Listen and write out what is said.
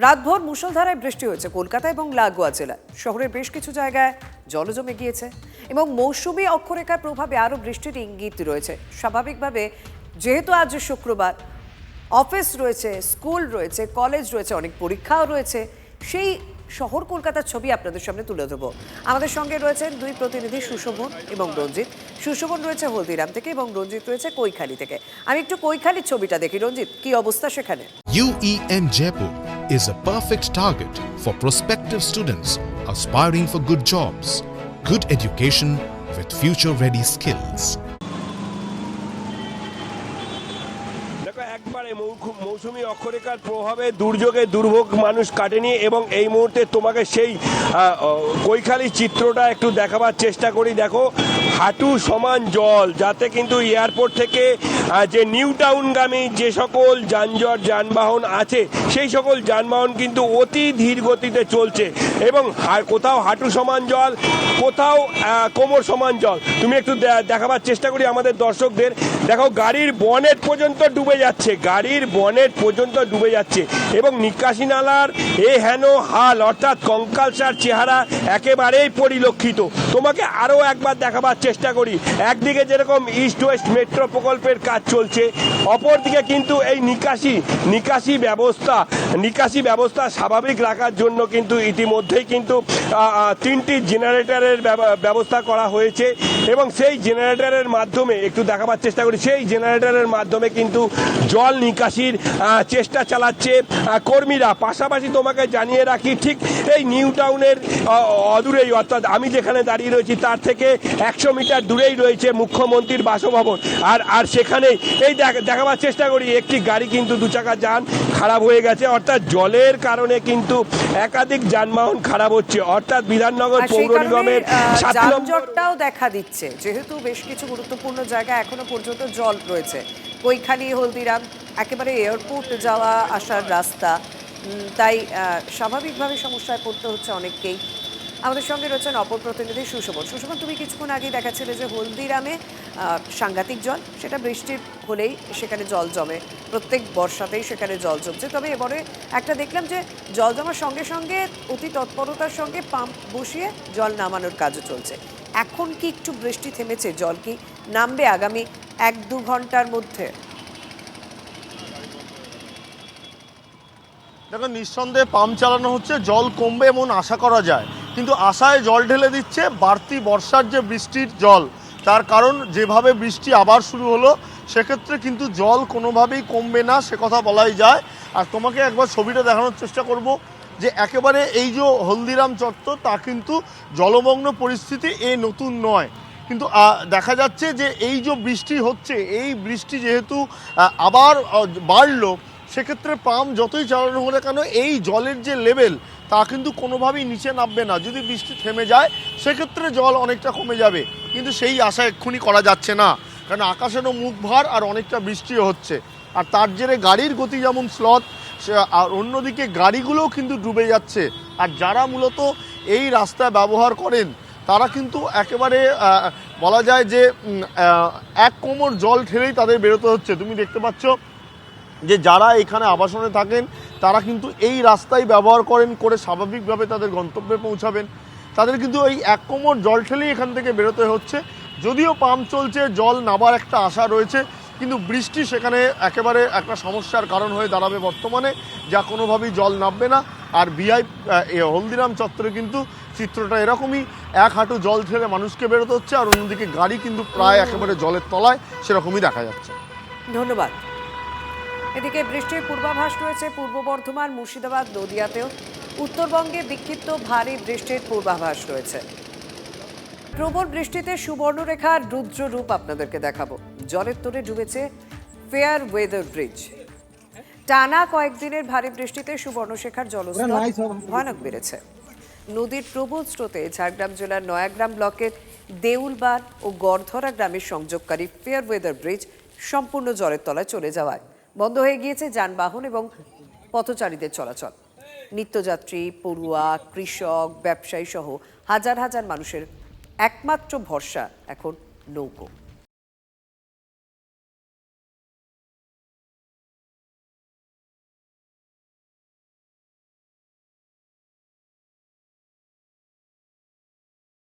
রাতভর মুষলধারায় বৃষ্টি হয়েছে কলকাতা এবং লাগোয়া জেলায়। শহরের বেশ কিছু জায়গায় জল জমে গিয়েছে এবং মৌসুমী অক্ষরেখার প্রভাবে আরও বৃষ্টির ইঙ্গিত রয়েছে। স্বাভাবিকভাবে যেহেতু আজ শুক্রবার, অফিস রয়েছে, স্কুল রয়েছে, কলেজ রয়েছে, অনেক পরীক্ষাও রয়েছে, সেই শহর কলকাতার ছবি আপনাদের সামনে তুলে ধরবো। আমাদের সঙ্গে রয়েছেন দুই প্রতিনিধি, সুশোভন এবং রঞ্জিত। সুশোভন রয়েছে হলদিরাম থেকে এবং রঞ্জিত রয়েছে কৈখালী থেকে। আমি একটু কৈখালীর ছবিটা দেখি। রঞ্জিত, কি অবস্থা সেখানে? UEM Jaipur is a perfect target for prospective students aspiring for good jobs, good education with future-ready skills. একবারে মৌসুমী অক্ষরেখার প্রভাবে দুর্যোগে দুর্ভোগ মানুষ কাটেনি এবং এই মুহূর্তে তোমাকে সেই কৈখালী চিত্রটা একটু দেখাবার চেষ্টা করি। দেখো, হাঁটু সমান জল, যাতে কিন্তু এয়ারপোর্ট থেকে যে নিউ টাউনগামী যে সকল যানবাহন আছে সেই সকল যানবাহন কিন্তু অতি ধীর গতিতে চলছে এবং কোথাও হাঁটু সমান জল, কোথাও কোমর সমান জল। তুমি একটু দেখাবার চেষ্টা করি আমাদের দর্শকদের। দেখো, গাড়ির বনেট পর্যন্ত ডুবে যাচ্ছে, গাড়ির বনেট পর্যন্ত ডুবে যাচ্ছে এবং নিকাশি নালার হেন হাল, অর্থাৎ কঙ্কালসার চেহারা একেবারেই পরিলক্ষিত। তোমাকে আরও একবার দেখাবার চেষ্টা করি। একদিকে যেরকম ইস্ট ওয়েস্ট মেট্রো প্রকল্পের কাজ চলছে, অপরদিকে কিন্তু এই নিকাশি ব্যবস্থা স্বাভাবিক রাখার জন্য কিন্তু ইতিমধ্যেই কিন্তু 3টি জেনারেটরের ব্যবস্থা করা হয়েছে এবং সেই জেনারেটরের মাধ্যমে একটু দেখাবার চেষ্টা করি। সেই জেনারেটরের মাধ্যমে কিন্তু জল নিকাশির চেষ্টা চালাচ্ছে কর্মীরা। পাশাপাশি তোমাকে জানিয়ে রাখি, ঠিক এই নিউ টাউনের অদূরেই, অর্থাৎ আমি যেখানে দাঁড়িয়ে রয়েছি তার থেকে 100 মিটার দূরেই রয়েছে মুখ্যমন্ত্রীর বাসভবন। আর সেখানেই এই দেখাবার চেষ্টা করি, একটি গাড়ি কিন্তু 2 চাকা যান খারাপ হয়ে গেছে, অর্থাৎ জলের কারণে কিন্তু একাধিক যানবাহন খারাপ হচ্ছে। অর্থাৎ বিধাননগর পৌর নিগমের যানজটটাও দেখা দিচ্ছে, যেহেতু বেশ কিছু গুরুত্বপূর্ণ জায়গায় এখনো পর্যন্ত জল রয়েছে। কৈখালী, হলদিরাম একেবারে এয়ারপোর্ট যাওয়া আসার রাস্তা, তাই স্বাভাবিকভাবে সমস্যায় পড়তে হচ্ছে অনেককেই। আমাদের সঙ্গে রয়েছেন অপর প্রতিনিধি সুশোভন। সুশোভন, তুমি কিছুক্ষণ আগেই দেখাচ্ছিলে যে হলদিরামে সাংঘাতিক জল, সেটা বৃষ্টির হলেই সেখানে জল জমে, প্রত্যেক বর্ষাতেই সেখানে জল জমছে। তবে এবারে একটা দেখলাম যে জল জমার সঙ্গে সঙ্গে অতি তৎপরতার সঙ্গে পাম্প বসিয়ে জল নামানোর কাজও চলছে। এখন কি একটু বৃষ্টি থেমেছে? জল কি নামবে আগামী 1-2 ঘন্টার মধ্যে? দেখো, নিঃসন্দেহে পাম্প চালানো হচ্ছে, জল কমবে এমন আশা করা যায়, কিন্তু আশায় জল ঢেলে দিচ্ছে বাড়তি বর্ষার যে বৃষ্টির জল। তার কারণ যেভাবে বৃষ্টি আবার শুরু হলো, সেক্ষেত্রে কিন্তু জল কোনোভাবেই কমবে না, সে কথা বলাই যায়। আর তোমাকে একবার ছবিটা দেখানোর চেষ্টা করব যে একেবারে এই যে হলদিরাম চত্বর, তা কিন্তু জলমগ্ন পরিস্থিতি নতুন নয়, কিন্তু দেখা যাচ্ছে যে এই যে বৃষ্টি হচ্ছে, এই বৃষ্টি যেহেতু আবার বাড়লো, সেক্ষেত্রে পাম্প যতই চালানো হলে কেন এই জলের যে লেভেল তা কিন্তু কোনোভাবেই নিচে নামবে না। যদি বৃষ্টি থেমে যায় সেক্ষেত্রে জল অনেকটা কমে যাবে, কিন্তু সেই আশা এক্ষুনি করা যাচ্ছে না, কারণ আকাশেরও মুখ ভার আর অনেকটা বৃষ্টিও হচ্ছে। আর তার জেরে গাড়ির গতি যেমন স্লথ, আর অন্যদিকে গাড়িগুলোও কিন্তু ডুবে যাচ্ছে। আর যারা মূলত এই রাস্তা ব্যবহার করেন তারা কিন্তু একেবারে বলা যায় যে এক কোমর জল ঠেলেই তাদের বেরোতে হচ্ছে। তুমি দেখতে পাচ্ছ যে যারা এখানে আবাসনে থাকেন তারা কিন্তু এই রাস্তাই ব্যবহার করে স্বাভাবিকভাবে তাদের গন্তব্যে পৌঁছাবেন। তাদের কিন্তু এই এক কোমর জল ঠেলেই এখান থেকে বেরোতে হচ্ছে। যদিও পাম্প চলছে, জল নামার একটা আশা রয়েছে, কিন্তু বৃষ্টি সেখানে একেবারে একটা সমস্যার কারণ হয়ে দাঁড়াবে বর্তমানে, যা কোনোভাবেই জল নামবে না। আর হলদিরাম চত্বরে কিন্তু চিত্রটা এরকমই, এক হাঁটু জল ঠেলে মানুষকে বেরোতে হচ্ছে, আর অন্যদিকে গাড়ি কিন্তু প্রায় একেবারে জলের তলায়, সেরকমই দেখা যাচ্ছে। ধন্যবাদ। এদিকে বৃষ্টির পূর্বাভাস রয়েছে পূর্ব বর্ধমান, মুর্শিদাবাদ, নদিয়াতেও। উত্তরবঙ্গে বিক্ষিপ্ত ভারী বৃষ্টির পূর্বাভাস রয়েছে। প্রবল বৃষ্টিতে সুবর্ণরেখার রুদ্র রূপ আপনাদেরকে দেখাবো। জলের তোড়ে ডুবেছে ফেয়ার ওয়েদার ব্রিজ। টানা কয়েকদিনের ভারী বৃষ্টিতে সুবর্ণরেখার জলস্তর ভয়ানক বেড়েছে। নদীর প্রবল স্রোতে ঝাড়গ্রাম জেলার নয়াগ্রাম ব্লকের দেউলবাদ ও গড়ধরা গ্রামের সংযোগকারী ফেয়ার ওয়েদার ব্রিজ সম্পূর্ণ জলের তলায় চলে যাওয়ায় বন্ধ হয়ে গিয়েছে যানবাহন এবং পথচারীদের চলাচল। নিত্যযাত্রী, পড়ুয়া, কৃষক, ব্যবসায়ী সহ হাজার হাজার মানুষের একমাত্র ভরসা এখন নৌকো।